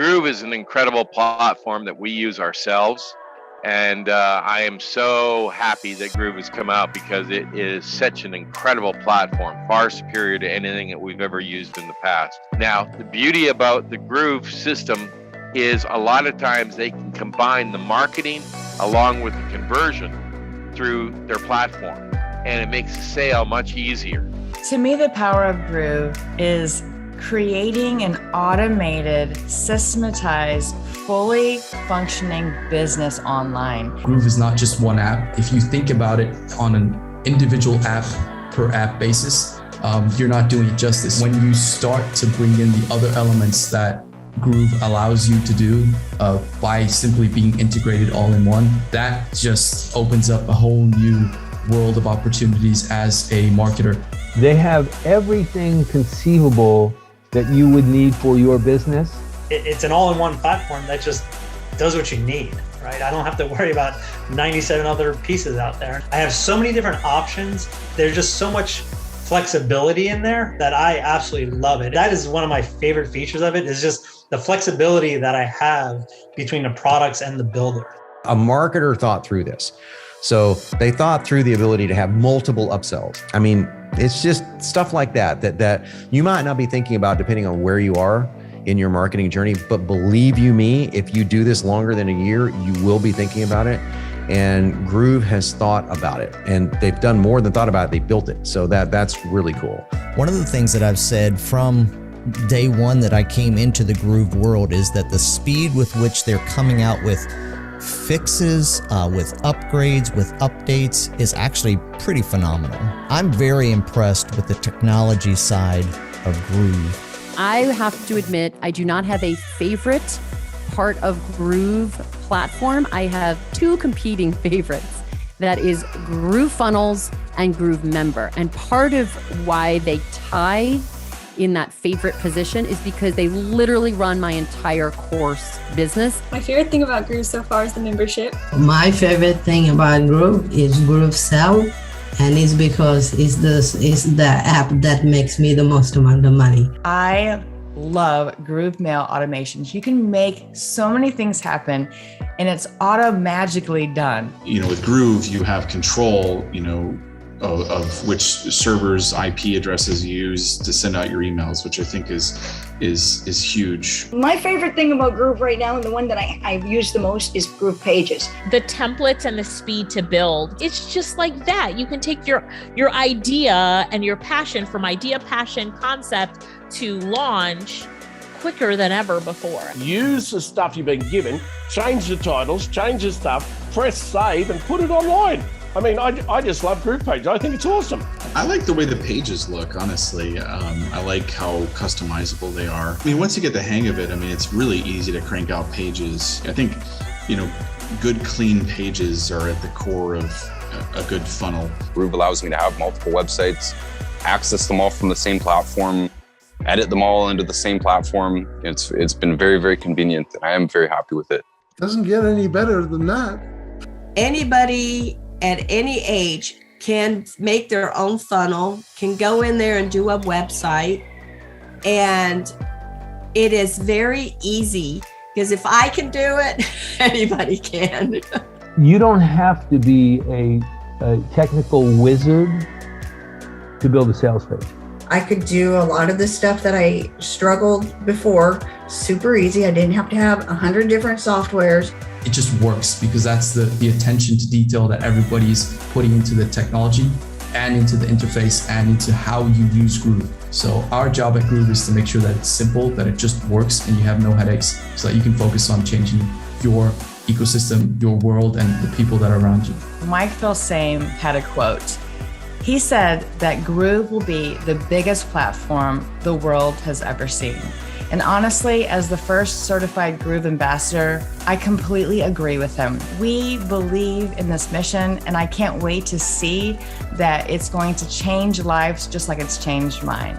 Groove is an incredible platform that we use ourselves. And I am so happy that Groove has come out because it is such an incredible platform, far superior to anything that we've ever used in the past. Now, the beauty about the Groove system is a lot of times they can combine the marketing along with the conversion through their platform, and it makes the sale much easier. To me, the power of Groove is creating an automated, systematized, fully functioning business online. Groove is not just one app. If you think about it on an individual app per app basis, you're not doing it justice. When you start to bring in the other elements that Groove allows you to do by simply being integrated all in one, that just opens up a whole new world of opportunities as a marketer. They have everything conceivable that you would need for your business. It's an all-in-one platform that just does what you need, right? I don't have to worry about 97 other pieces out there. I have so many different options. There's just so much flexibility in there that I absolutely love it. That is one of my favorite features of it, is just the flexibility that I have between the products and the builder. A marketer thought through this. So they thought through the ability to have multiple upsells. I mean, it's just stuff like that you might not be thinking about depending on where you are in your marketing journey. But believe you me, if you do this longer than a year, you will be thinking about it. And Groove has thought about it, and they've done more than thought about it. They built it. So that's really cool. One of the things that I've said from day one that I came into the Groove world is that the speed with which they're coming out with fixes, with upgrades, with updates is actually pretty phenomenal. I'm very impressed with the technology side of Groove. I have to admit, I do not have a favorite part of Groove platform. I have two competing favorites. That is Groove Funnels and Groove Member. And part of why they tie in that favorite position is because they literally run my entire course business. My favorite thing about Groove so far is the membership. My favorite thing about Groove is Groove Sell, and it's because it's the app that makes me the most amount of money. I love Groove Mail automations. You can make so many things happen and it's magically done. With Groove, you have control, of which servers' IP addresses you use to send out your emails, which I think is huge. My favorite thing about Groove right now, and the one that I've used the most, is Groove Pages. The templates and the speed to build, it's just like that. You can take your idea and your passion from idea, passion, concept to launch quicker than ever before. Use the stuff you've been given, change the titles, change the stuff, press save and put it online. I mean, I just love Groove Pages. I think it's awesome. I like the way the pages look, honestly. I like how customizable they are. I mean, once you get the hang of it, it's really easy to crank out pages. I think, good, clean pages are at the core of a good funnel. Groove allows me to have multiple websites, access them all from the same platform, edit them all into the same platform. It's been very, very convenient. I am very happy with it. Doesn't get any better than that. Anybody at any age can make their own funnel, can go in there and do a website. And it is very easy because if I can do it, anybody can. You don't have to be a technical wizard to build a sales page. I could do a lot of the stuff that I struggled before, super easy. I didn't have to have 100 different softwares. It just works because that's the attention to detail that everybody's putting into the technology and into the interface and into how you use Groove. So our job at Groove is to make sure that it's simple, that it just works and you have no headaches so that you can focus on changing your ecosystem, your world, and the people that are around you. Mike Filsaime had a quote. He said that Groove will be the biggest platform the world has ever seen. And honestly, as the first certified Groove ambassador, I completely agree with him. We believe in this mission, and I can't wait to see that it's going to change lives just like it's changed mine.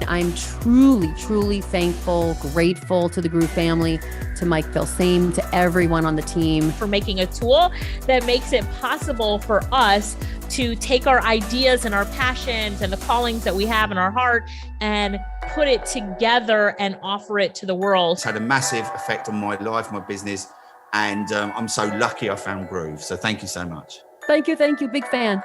I'm truly, truly thankful, grateful to the Groove family, to Mike Filsaime, to everyone on the team for making a tool that makes it possible for us to take our ideas and our passions and the callings that we have in our heart and put it together and offer it to the world. It's had a massive effect on my life, my business, and I'm so lucky I found Groove. So thank you so much. Thank you. Big fan.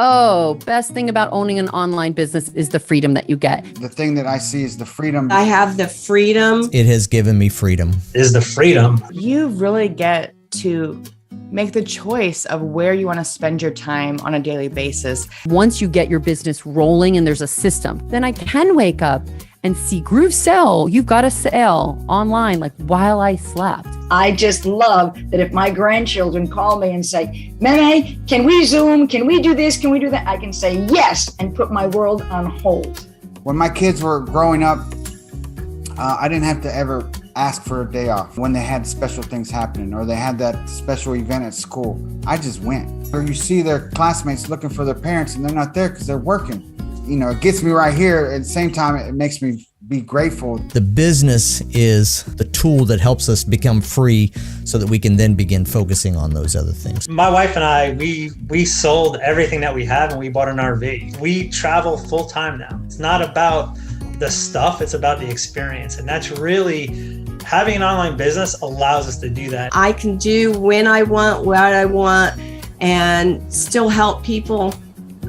Oh, best thing about owning an online business is the freedom that you get. The thing that I see is the freedom. I have the freedom. It has given me freedom. Is the freedom. You really get to make the choice of where you want to spend your time on a daily basis. Once you get your business rolling and there's a system, then I can wake up and see Groove sell. You've got a sale online, like while I slept. I just love that if my grandchildren call me and say, Meme, can we Zoom? Can we do this? Can we do that? I can say yes and put my world on hold. When my kids were growing up, I didn't have to ever ask for a day off when they had special things happening or they had that special event at school. I just went. Or you see their classmates looking for their parents and they're not there because they're working. You know, it gets me right here. At the same time, it makes me be grateful. The business is the tool that helps us become free so that we can then begin focusing on those other things. My wife and I, we sold everything that we have and we bought an RV. We travel full time now. It's not about the stuff, it's about the experience. And that's really, having an online business allows us to do that. I can do when I want, what I want, and still help people.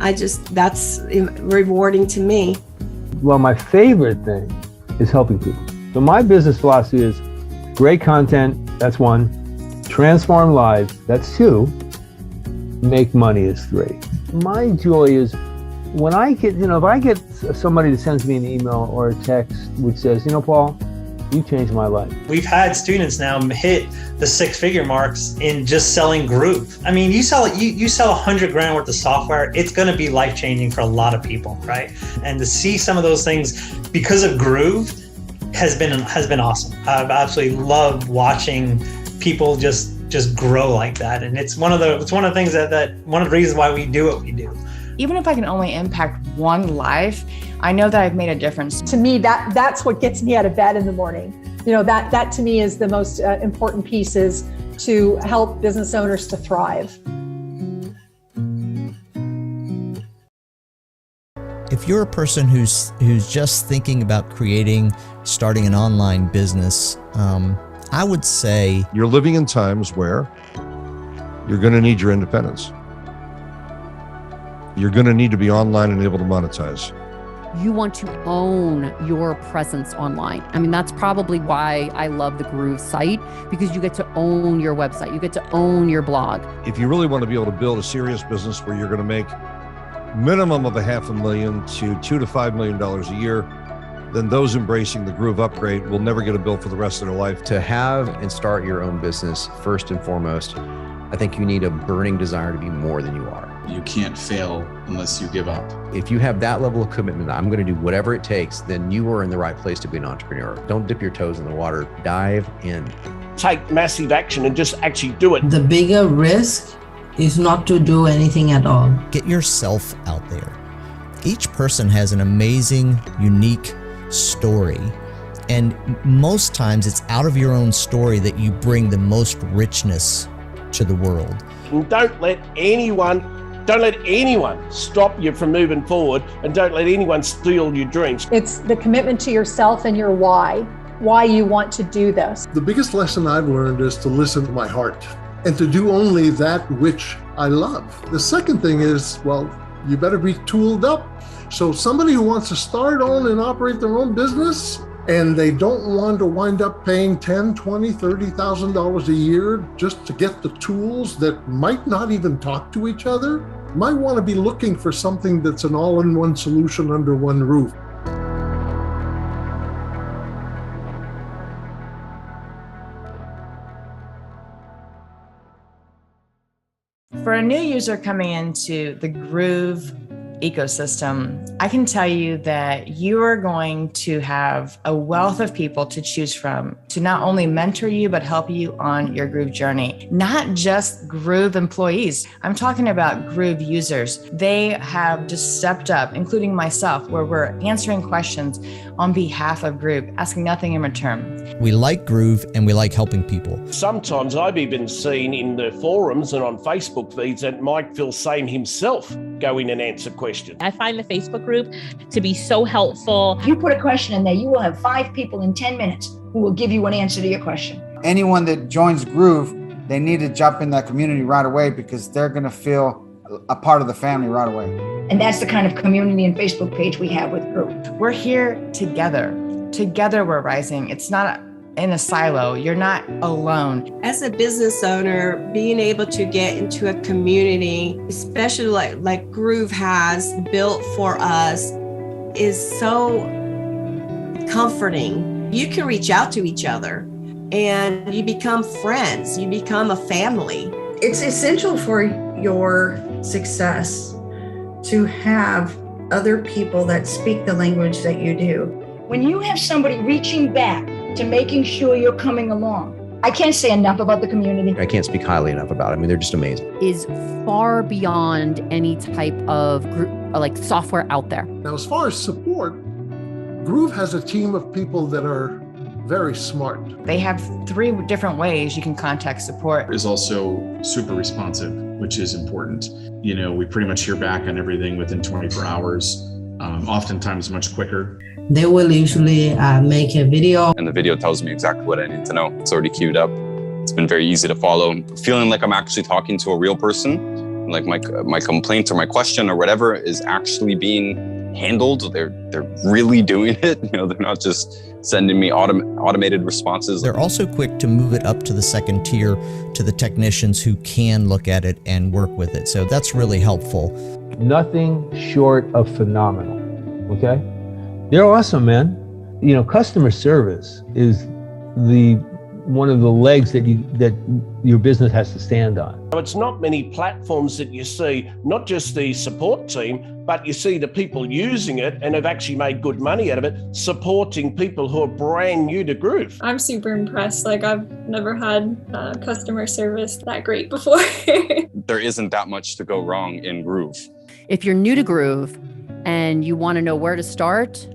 That's rewarding to me. Well, my favorite thing is helping people. So my business philosophy is great content, that's 1. Transform lives, that's 2. Make money is 3. My joy is when I get, if I get somebody that sends me an email or a text which says, Paul, you changed my life. We've had students now hit the 6-figure marks in just selling Groove. I mean, you sell $100,000 worth of software, it's going to be life-changing for a lot of people, right? And to see some of those things because of Groove has been awesome. I've absolutely loved watching people just grow like that, and it's one of the things that one of the reasons why we do what we do. Even if I can only impact one life, I know that I've made a difference. To me, that's what gets me out of bed in the morning. That to me is the most important piece, is to help business owners to thrive. If you're a person who's just thinking about starting an online business, I would say you're living in times where you're going to need your independence. You're going to need to be online and able to monetize. You want to own your presence online. I mean, that's probably why I love the Groove site, because you get to own your website. You get to own your blog. If you really want to be able to build a serious business where you're going to make minimum of $500,000 to $2 to $5 million a year, then those embracing the Groove upgrade will never get a bill for the rest of their life. To have and start your own business, first and foremost, I think you need a burning desire to be more than you are. You can't fail unless you give up. If you have that level of commitment, I'm going to do whatever it takes, then you are in the right place to be an entrepreneur. Don't dip your toes in the water, dive in. Take massive action and just actually do it. The bigger risk is not to do anything at all. Get yourself out there. Each person has an amazing, unique story. And most times it's out of your own story that you bring the most richness to the world. And don't let anyone stop you from moving forward, and don't let anyone steal your dreams. It's the commitment to yourself and your why you want to do this. The biggest lesson I've learned is to listen to my heart and to do only that which I love. The second thing is, you better be tooled up. So somebody who wants to start on and operate their own business, and they don't want to wind up paying $10,000, $20,000, $30,000 a year just to get the tools that might not even talk to each other, might want to be looking for something that's an all-in-one solution under one roof. For a new user coming into the Groove ecosystem, I can tell you that you are going to have a wealth of people to choose from to not only mentor you, but help you on your Groove journey. Not just Groove employees. I'm talking about Groove users. They have just stepped up, including myself, where we're answering questions on behalf of Groove, asking nothing in return. We like Groove and we like helping people. Sometimes I've even seen in the forums and on Facebook feeds that Mike Filsaime himself go in and answer questions. I find the Facebook group to be so helpful. If you put a question in there, you will have 5 people in 10 minutes who will give you an answer to your question. Anyone that joins Groove, they need to jump in that community right away because they're going to feel a part of the family right away. And that's the kind of community and Facebook page we have with Groove. We're here together. Together we're rising. It's not in a silo. You're not alone. As a business owner, being able to get into a community, especially like Groove has built for us, is so comforting. You can reach out to each other and you become friends. You become a family. It's essential for your success to have other people that speak the language that you do. When you have somebody reaching back to making sure you're coming along, I can't say enough about the community. I can't speak highly enough about it. I mean, they're just amazing. Is far beyond any type of group, like software out there. Now, as far as support, Groove has a team of people that are very smart. They have 3 different ways you can contact support. Is also super responsive, which is important. You know, we pretty much hear back on everything within 24 hours, oftentimes much quicker. They will usually make a video. And the video tells me exactly what I need to know. It's already queued up. It's been very easy to follow. Feeling like I'm actually talking to a real person, like my complaint or my question or whatever is actually being handled. They're really doing it. You know, they're not just sending me automated responses. They're also quick to move it up to the second tier to the technicians who can look at it and work with it. So that's really helpful. Nothing short of phenomenal. Okay? They're awesome, man. You know, customer service is one of the legs that your business has to stand on. So it's not many platforms that you see, not just the support team, but you see the people using it and have actually made good money out of it, supporting people who are brand new to Groove. I'm super impressed. Like, I've never had customer service that great before. There isn't that much to go wrong in Groove. If you're new to Groove and you want to know where to start,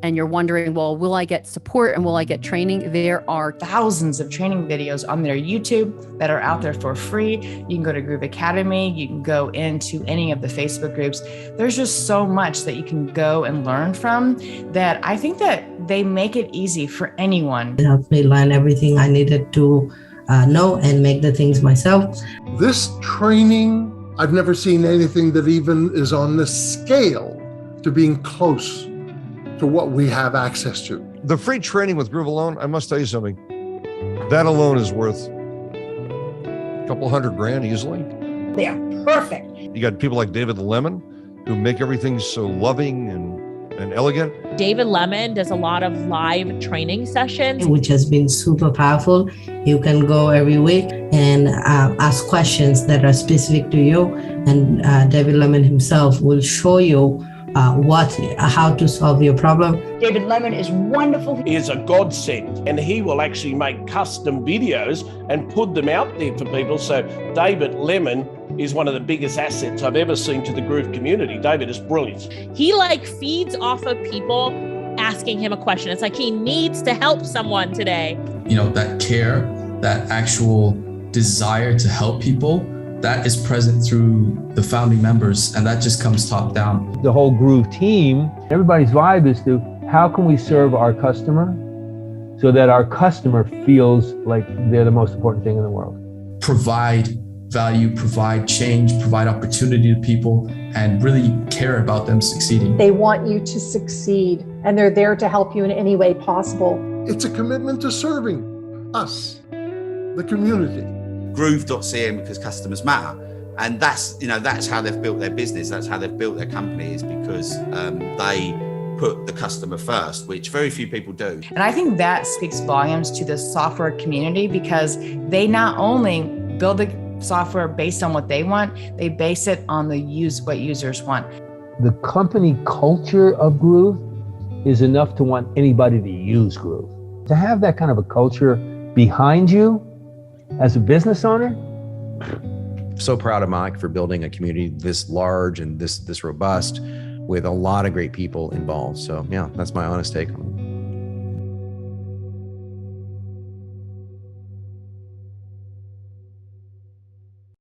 and you're wondering, well, will I get support and will I get training? There are thousands of training videos on their YouTube that are out there for free. You can go to Groove Academy. You can go into any of the Facebook groups. There's just so much that you can go and learn from that I think that they make it easy for anyone. It helped me learn everything I needed to know and make the things myself. This training, I've never seen anything that even is on the scale to being close to what we have access to. The free training with Groove alone, I must tell you something. That alone is worth a couple $100,000 easily. They are perfect. You got people like David Lemon who make everything so loving and elegant. David Lemon does a lot of live training sessions, which has been super powerful. You can go every week and ask questions that are specific to you, and David Lemon himself will show you how to solve your problem. David Lemon is wonderful. He is a godsend, and he will actually make custom videos and put them out there for people. So David Lemon is one of the biggest assets I've ever seen to the Groove community. David is brilliant. He feeds off of people asking him a question. It's like he needs to help someone today. You know, that care, that actual desire to help people, that is present through the founding members, and that just comes top down. The whole Groove team, everybody's vibe is to how can we serve our customer so that our customer feels like they're the most important thing in the world. Provide value, provide change, provide opportunity to people, and really care about them succeeding. They want you to succeed, and they're there to help you in any way possible. It's a commitment to serving us, the community. Groove.cm, because customers matter, and that's how they've built their business. That's how they've built their company, is because they put the customer first, which very few people do. And I think that speaks volumes to the software community, because they not only build the software based on what they want, they base it on what users want. the company culture of Groove is enough to want anybody to use Groove. To have that kind of a culture behind you as a business owner. So proud of Mike for building a community this large and this robust with a lot of great people involved. So yeah, that's my honest take on it.